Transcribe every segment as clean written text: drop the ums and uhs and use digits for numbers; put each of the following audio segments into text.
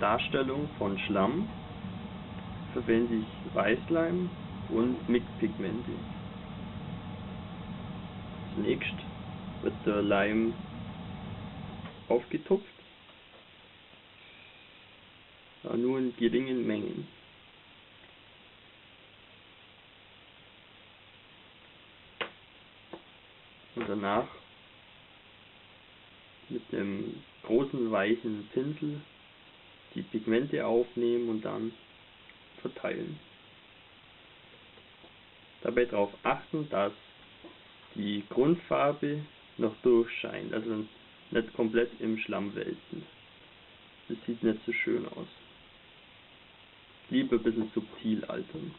Darstellung von Schlamm verwende ich Weißleim und Mixpigmente. Zunächst wird der Leim aufgetupft, aber nur in geringen Mengen. Und danach mit einem großen weichen Pinsel die Pigmente aufnehmen und dann verteilen. Dabei darauf achten, dass die Grundfarbe noch durchscheint, also nicht komplett im Schlamm wälzen. Das sieht nicht so schön aus. Lieber ein bisschen subtil altern.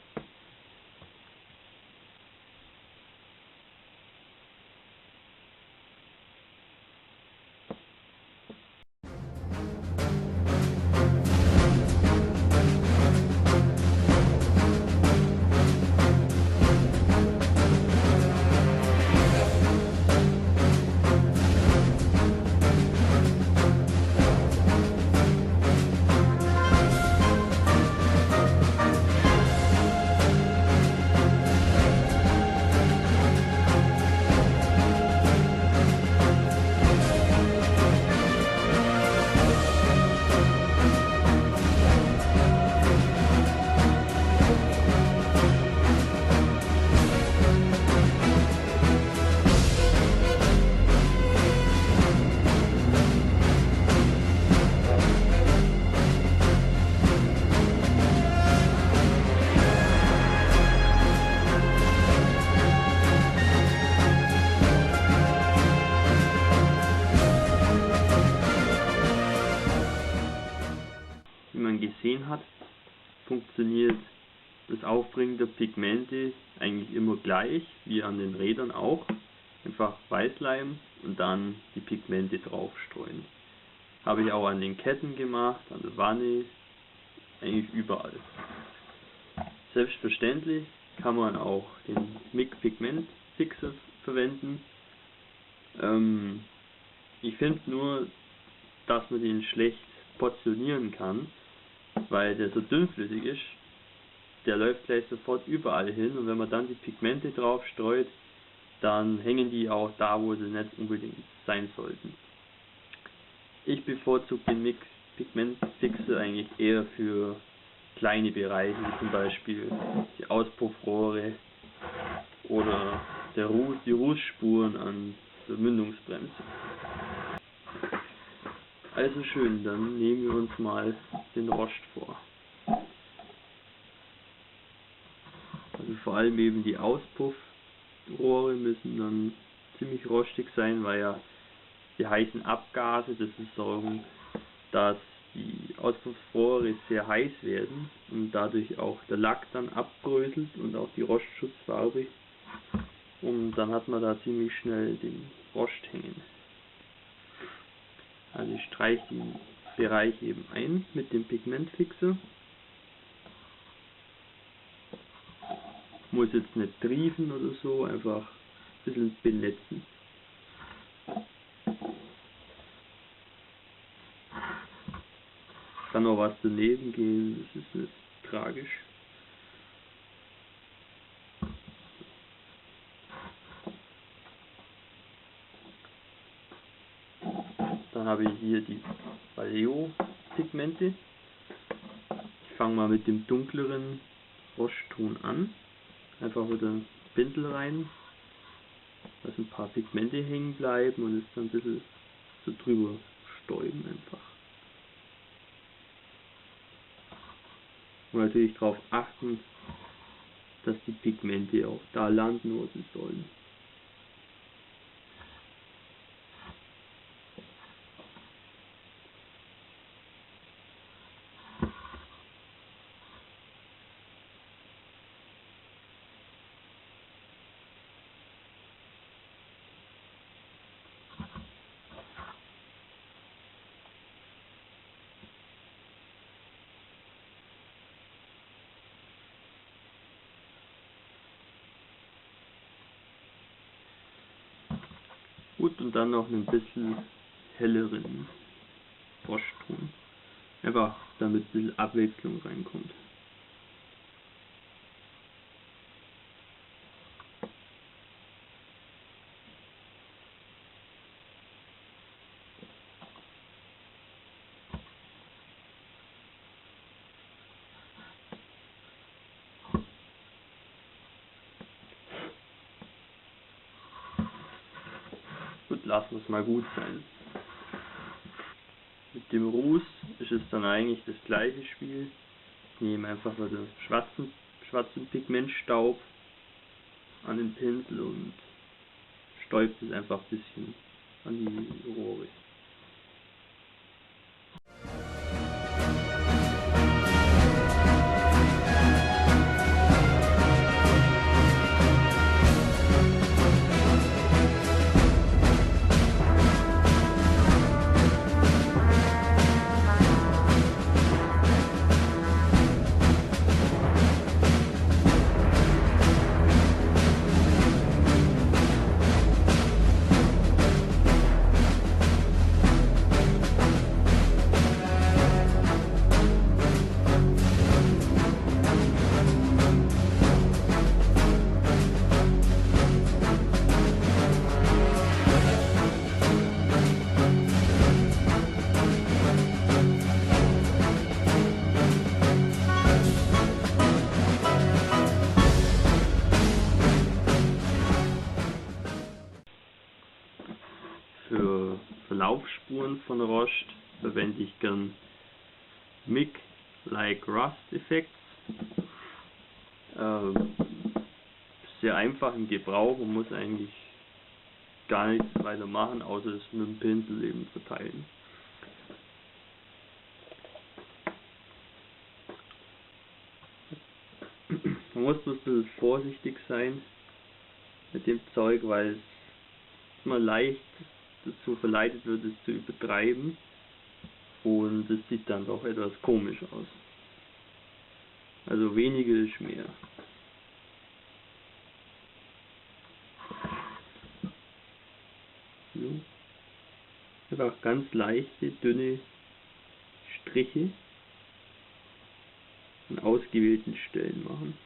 Wie man gesehen hat, funktioniert das Aufbringen der Pigmente eigentlich immer gleich, wie an den Rädern auch. Einfach Weißleim und dann die Pigmente draufstreuen. Habe ich auch an den Ketten gemacht, an der Wanne, eigentlich überall. Selbstverständlich kann man auch den MIG Pigment Fixer verwenden. Ich finde nur, dass man den schlecht portionieren kann, weil der so dünnflüssig ist. Der läuft gleich sofort überall hin und wenn man dann die Pigmente drauf streut, dann hängen die auch da, wo sie nicht unbedingt sein sollten. Ich bevorzuge den MIG Pigment Fixer eigentlich eher für kleine Bereiche, wie zum Beispiel die Auspuffrohre oder die Rußspuren an der Mündungsbremse. Also schön, dann nehmen wir uns mal den Rost vor. Also vor allem eben die Auspuffrohre müssen dann ziemlich rostig sein, weil ja die heißen Abgase dafür sorgen, dass die Auspuffrohre sehr heiß werden und dadurch auch der Lack dann abbröselt und auch die Rostschutzfarbe. Und dann hat man da ziemlich schnell den Rost hängen. Also ich streiche den Bereich eben ein mit dem Pigmentfixer. Muss jetzt nicht triefen oder so, einfach ein bisschen benetzen. Kann auch was daneben gehen, das ist nicht tragisch. Dann habe ich hier die Vallejo Pigmente. Ich fange mal mit dem dunkleren Rostton an. Einfach wieder Pinsel rein, dass ein paar Pigmente hängen bleiben und es dann ein bisschen so drüber stäuben einfach. Und natürlich darauf achten, dass die Pigmente auch da landen, wo sie sollen. Gut, und dann noch einen bisschen helleren Rostton. Einfach damit ein bisschen Abwechslung reinkommt. Gut, lassen wir es mal gut sein. Mit dem Ruß ist es dann eigentlich das gleiche Spiel. Ich nehme einfach mal den schwarzen Pigmentstaub an den Pinsel und stäubt es einfach ein bisschen an die Rohre. Für Verlaufsspuren von Rost verwende ich gern Mick Like Rust Effects. Sehr einfach im Gebrauch und muss eigentlich gar nichts weiter machen, außer es mit dem Pinsel eben verteilen. Man muss bloß ein bisschen vorsichtig sein mit dem Zeug, weil es immer leicht dazu verleitet wird, es zu übertreiben, und es sieht dann doch etwas komisch aus. Also weniger ist mehr. So. Einfach ganz leichte, dünne Striche an ausgewählten Stellen machen.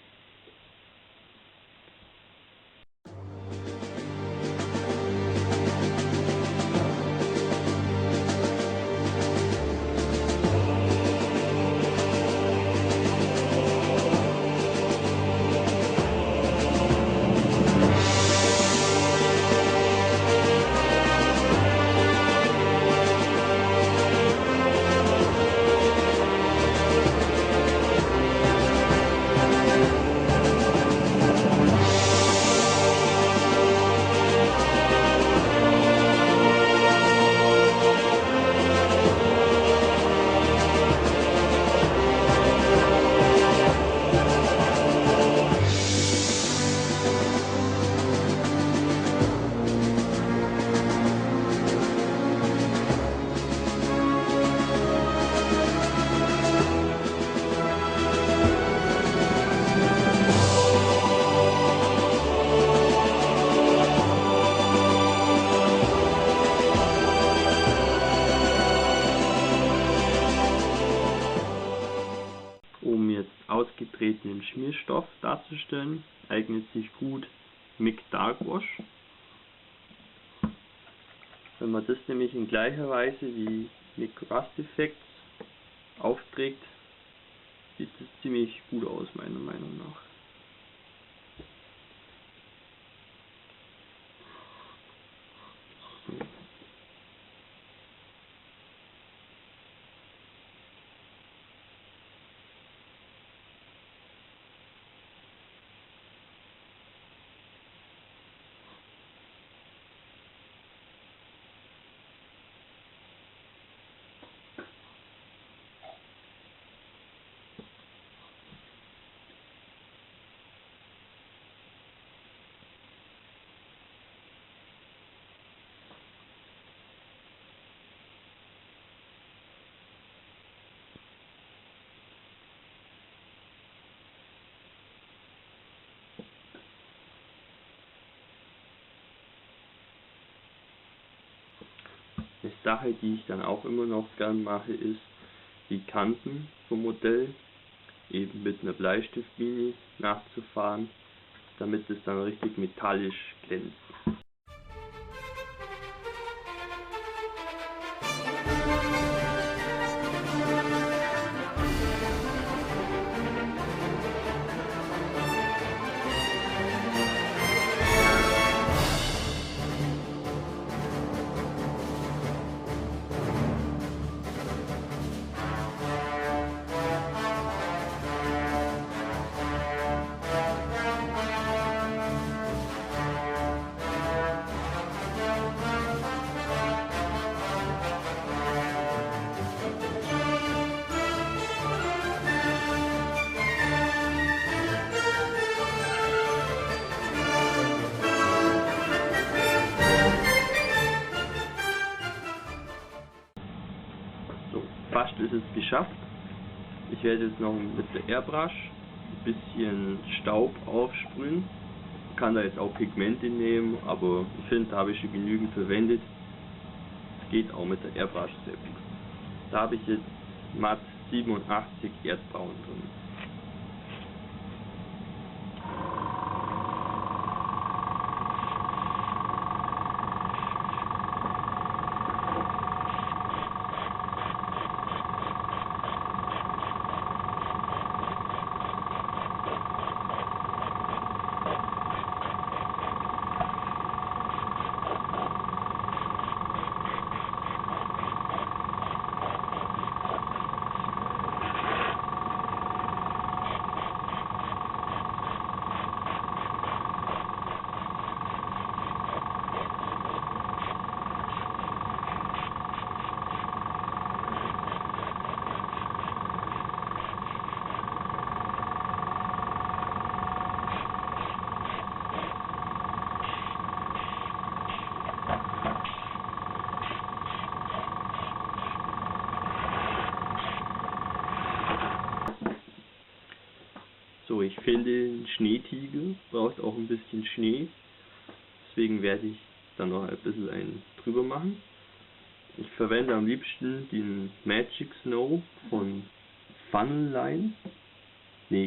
Um jetzt ausgetretenen Schmierstoff darzustellen, eignet sich gut Mick Dark Wash. Wenn man das nämlich in gleicher Weise wie Mick Rust Effects aufträgt, sieht das ziemlich gut aus, meiner Meinung nach. So. Eine Sache, die ich dann auch immer noch gern mache, ist, die Kanten vom Modell eben mit einer Bleistiftmine nachzufahren, damit es dann richtig metallisch glänzt. So, fast ist es geschafft. Ich werde jetzt noch mit der Airbrush ein bisschen Staub aufsprühen. Ich kann da jetzt auch Pigmente nehmen, aber ich finde, da habe ich schon genügend verwendet. Es geht auch mit der Airbrush sehr gut. Da habe ich jetzt matt 87 Erdbraun drin. So, ich finde, ein Schneetiegel braucht auch ein bisschen Schnee, deswegen werde ich dann noch ein bisschen einen drüber machen. Ich verwende am liebsten den Magic Snow von Funnel Line,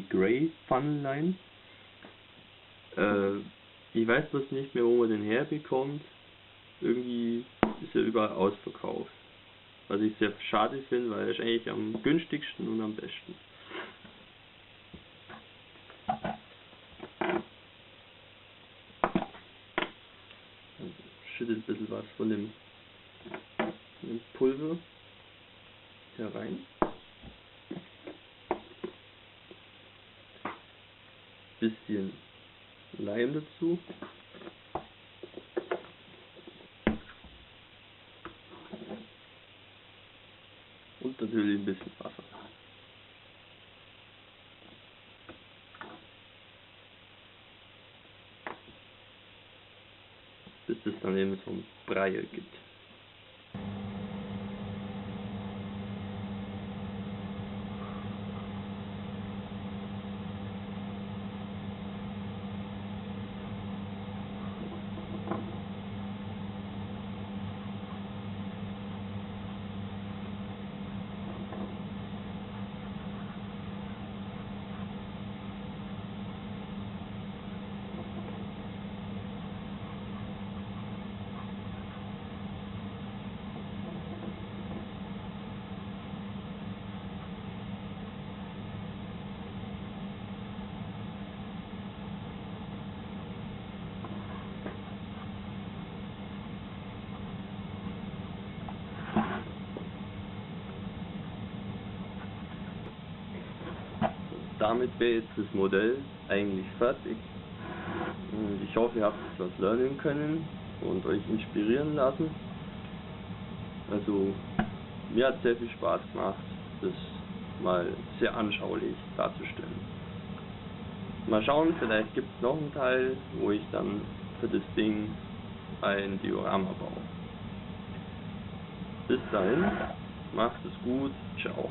Grey Funnel Line. Ich weiß bloß nicht mehr, wo man den herbekommt. Irgendwie ist er überall ausverkauft. Was ich sehr schade finde, weil er ist eigentlich am günstigsten und am besten. Schüttet ein bisschen was von dem Pulver herein. Bisschen Leim dazu. Und natürlich ein bisschen Wasser. Bis es dann eben so ein Brei gibt. Damit wäre jetzt das Modell eigentlich fertig. Und ich hoffe, ihr habt etwas lernen können und euch inspirieren lassen. Also mir hat sehr viel Spaß gemacht, das mal sehr anschaulich darzustellen. Mal schauen, vielleicht gibt es noch einen Teil, wo ich dann für das Ding ein Diorama baue. Bis dahin, macht es gut, ciao.